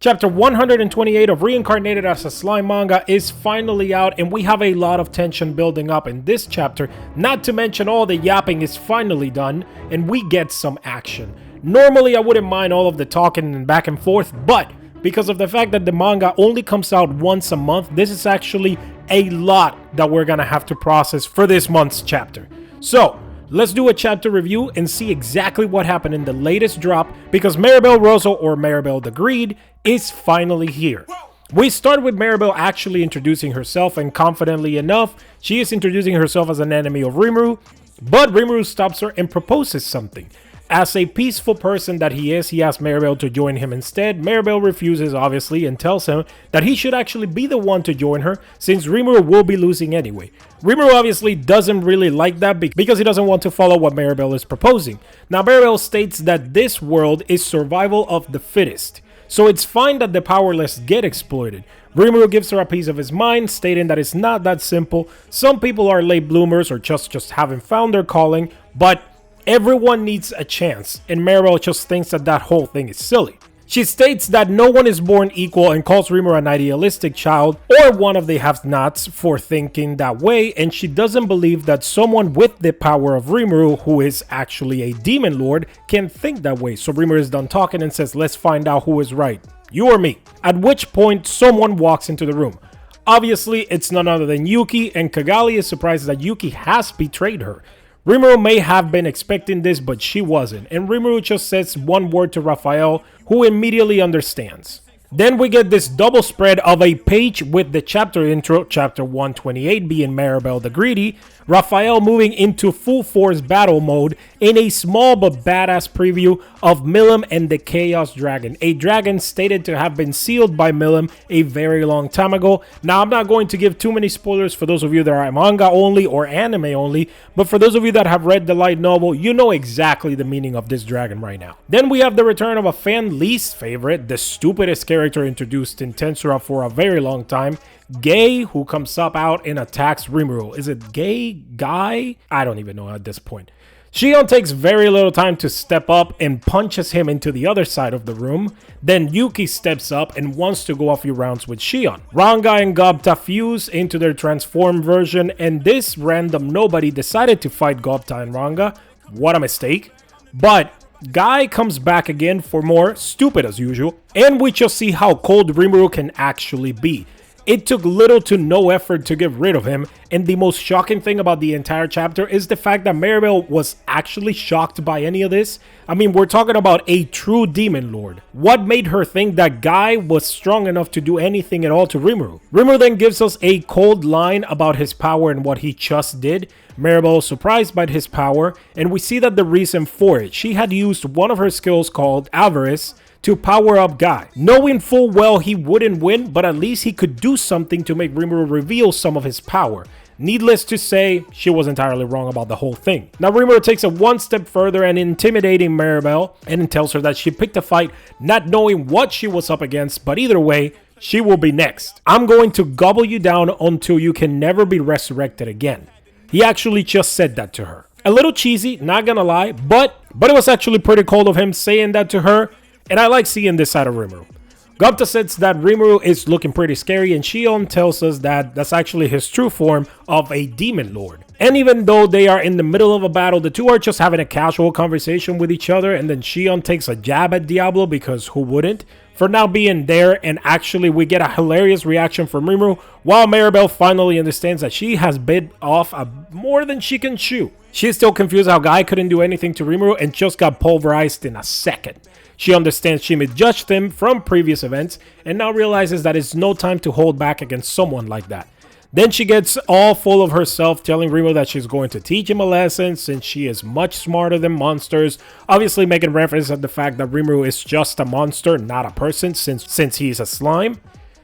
Chapter 128 of Reincarnated as a Slime manga is finally out, and we have a lot of tension building up in this chapter, not to mention all the yapping is finally done, and we get some action. Normally I wouldn't mind all of the talking and back and forth, but because of the fact that the manga only comes out once a month, this is actually a lot that we're gonna have to process for this month's chapter. So, let's do a chapter review and see exactly what happened in the latest drop, because Marabel Rosso, or Marabel the Greed, is finally here. We start with Marabel actually introducing herself, and confidently enough, she is introducing herself as an enemy of Rimuru, but Rimuru stops her and proposes something. As a peaceful person that he is, he asks Marabel to join him instead. Marabel refuses, obviously, and tells him that he should actually be the one to join her, since Rimuru will be losing anyway. Rimuru obviously doesn't really like that because he doesn't want to follow what Marabel is proposing. Now, Marabel states that this world is survival of the fittest, so it's fine that the powerless get exploited. Rimuru gives her a piece of his mind, stating that it's not that simple. Some people are late bloomers or just haven't found their calling, but everyone needs a chance, and Marabel just thinks that that whole thing is silly. She states that no one is born equal and calls Rimuru an idealistic child or one of the have-nots for thinking that way, and she doesn't believe that someone with the power of Rimuru, who is actually a demon lord, can think that way. So Rimuru is done talking and says, let's find out who is right, you or me. At which point someone walks into the room. Obviously it's none other than Yuki, and Kigali is surprised that Yuki has betrayed her. Rimuru may have been expecting this, but she wasn't, and Rimuru just says one word to Raphael, who immediately understands. Then we get this double spread of a page with the chapter intro, chapter 128 being Marabel the Greedy, Raphael moving into full force battle mode in a small but badass preview of Milim and the Chaos Dragon, a dragon stated to have been sealed by Milim a very long time ago. Now, I'm not going to give too many spoilers for those of you that are manga only or anime only, but for those of you that have read the light novel, you know exactly the meaning of this dragon right now. Then we have the return of a fan least favorite, the stupidest character introduced in Tensura for a very long time, Gay, who comes up out and attacks Rimuru. Is it Guy? I don't even know at this point. Shion takes very little time to step up and punches him into the other side of the room. Then Yuki steps up and wants to go a few rounds with Shion. Ranga and Gobta fuse into their transformed version, and this random nobody decided to fight Gobta and Ranga. What a mistake. But Guy comes back again for more, stupid as usual, and we just see how cold Rimuru can actually be. It took little to no effort to get rid of him, and the most shocking thing about the entire chapter is the fact that Marabel was actually shocked by any of this. I mean, we're talking about a true demon lord. What made her think that Guy was strong enough to do anything at all to Rimuru? Rimuru then gives us a cold line about his power and what he just did. Marabel is surprised by his power, and we see that the reason for it. She had used one of her skills called Avarice to power up Guy, knowing full well he wouldn't win, but at least he could do something to make Rimuru reveal some of his power. Needless to say, she was entirely wrong about the whole thing. Now Rimuru takes it one step further and intimidating Marabel, and tells her that she picked a fight not knowing what she was up against, but either way, she will be next. I'm going to gobble you down until you can never be resurrected again. He actually just said that to her. A little cheesy, not gonna lie, but it was actually pretty cold of him saying that to her, and I like seeing this side of Rimuru. Gobta says that Rimuru is looking pretty scary, and Shion tells us that that's actually his true form of a demon lord. And even though they are in the middle of a battle, the two are just having a casual conversation with each other, and then Shion takes a jab at Diablo, because who wouldn't, for now being there, and actually we get a hilarious reaction from Rimuru, while Marabel finally understands that she has bit off more than she can chew. She's still confused how Guy couldn't do anything to Rimuru and just got pulverized in a second. She understands she misjudged him from previous events and now realizes that it's no time to hold back against someone like that. Then she gets all full of herself, telling Rimuru that she's going to teach him a lesson since she is much smarter than monsters, obviously making reference at the fact that Rimuru is just a monster, not a person, since he's a slime.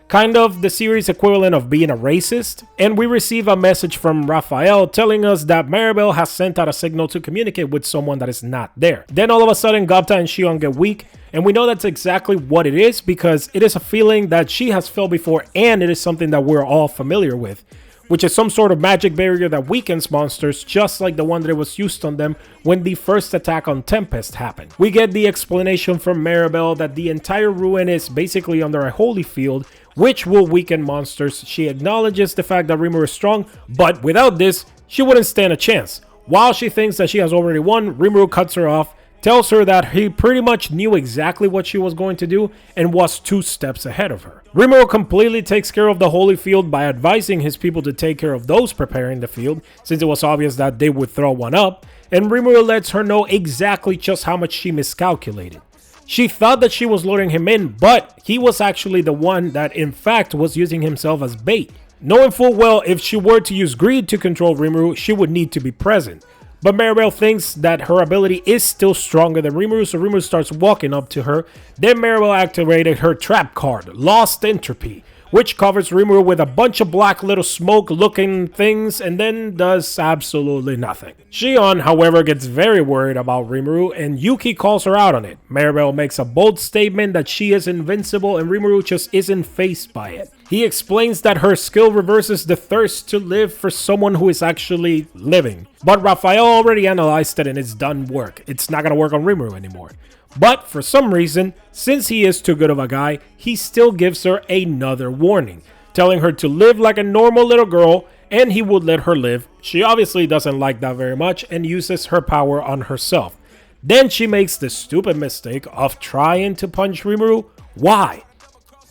Kind of the series equivalent of being a racist. And we receive a message from Raphael telling us that Marabel has sent out a signal to communicate with someone that is not there. Then all of a sudden Gobta and Shion get weak, and we know that's exactly what it is, because it is a feeling that she has felt before, and it is something that we're all familiar with. which is some sort of magic barrier that weakens monsters, just like the one that was used on them when the first attack on Tempest happened. We get the explanation from Marabel that the entire ruin is basically under a holy field, which will weaken monsters. She acknowledges the fact that Rimuru is strong, but without this, she wouldn't stand a chance. While she thinks that she has already won, Rimuru cuts her off, tells her that he pretty much knew exactly what she was going to do and was 2 steps ahead of her. Rimuru completely takes care of the holy field by advising his people to take care of those preparing the field, since it was obvious that they would throw one up, and Rimuru lets her know exactly just how much she miscalculated. She thought that she was luring him in, but he was actually the one that in fact was using himself as bait. Knowing full well if she were to use greed to control Rimuru, she would need to be present. But Marabel thinks that her ability is still stronger than Rimuru, so Rimuru starts walking up to her. Then Marabel activated her trap card, Lost Entropy, which covers Rimuru with a bunch of black little smoke looking things and then does absolutely nothing. Shion, however, gets very worried about Rimuru and Yuki calls her out on it. Marabel makes a bold statement that she is invincible and Rimuru just isn't fazed by it. He explains that her skill reverses the thirst to live for someone who is actually living. But Raphael already analyzed it and it's done work. It's not gonna work on Rimuru anymore. But for some reason, since he is too good of a guy, he still gives her another warning, telling her to live like a normal little girl and he would let her live. She obviously doesn't like that very much and uses her power on herself. Then she makes the stupid mistake of trying to punch Rimuru. Why?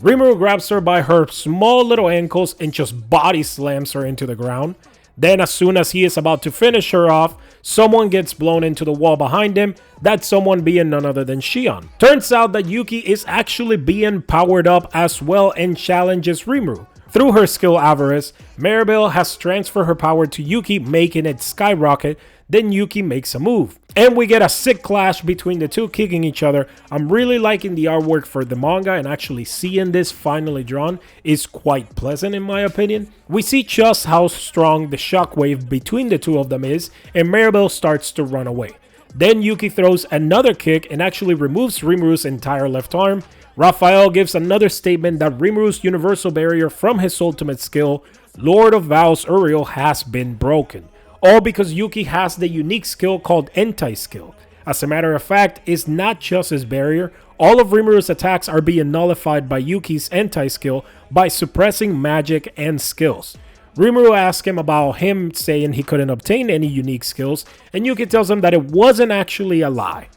Rimuru grabs her by her small little ankles and just body slams her into the ground. Then as soon as he is about to finish her off, someone gets blown into the wall behind him, that someone being none other than Shion. Turns out that Yuki is actually being powered up as well and challenges Rimuru. Through her skill Avarice, Marabel has transferred her power to Yuki, making it skyrocket. Then Yuki makes a move. And we get a sick clash between the two, kicking each other. I'm really liking the artwork for the manga, and actually seeing this finally drawn is quite pleasant in my opinion. We see just how strong the shockwave between the two of them is, and Marabel starts to run away. Then Yuki throws another kick and actually removes Rimuru's entire left arm. Raphael gives another statement that Rimuru's universal barrier from his ultimate skill, Lord of Vows Uriel, has been broken. All because Yuki has the unique skill called Anti-Skill. As a matter of fact, it's not just his barrier. All of Rimuru's attacks are being nullified by Yuki's Anti-Skill by suppressing magic and skills. Rimuru asks him about him saying he couldn't obtain any unique skills, and Yuki tells him that it wasn't actually a lie.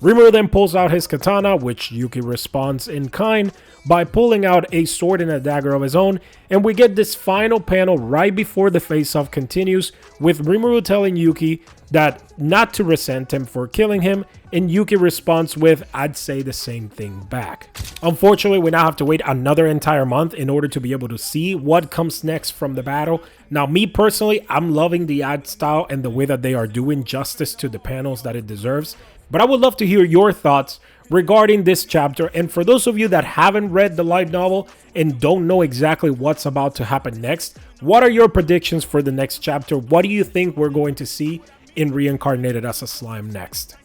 Rimuru then pulls out his katana, which Yuki responds in kind by pulling out a sword and a dagger of his own, and we get this final panel right before the face-off continues, with Rimuru telling Yuki that not to resent him for killing him, and Yuki responds with, "I'd say the same thing back." Unfortunately, we now have to wait another entire month in order to be able to see what comes next from the battle. Now, me personally, I'm loving the art style and the way that they are doing justice to the panels that it deserves. But I would love to hear your thoughts regarding this chapter, and for those of you that haven't read the light novel and don't know exactly what's about to happen next, what are your predictions for the next chapter? What do you think we're going to see in Reincarnated as a Slime next?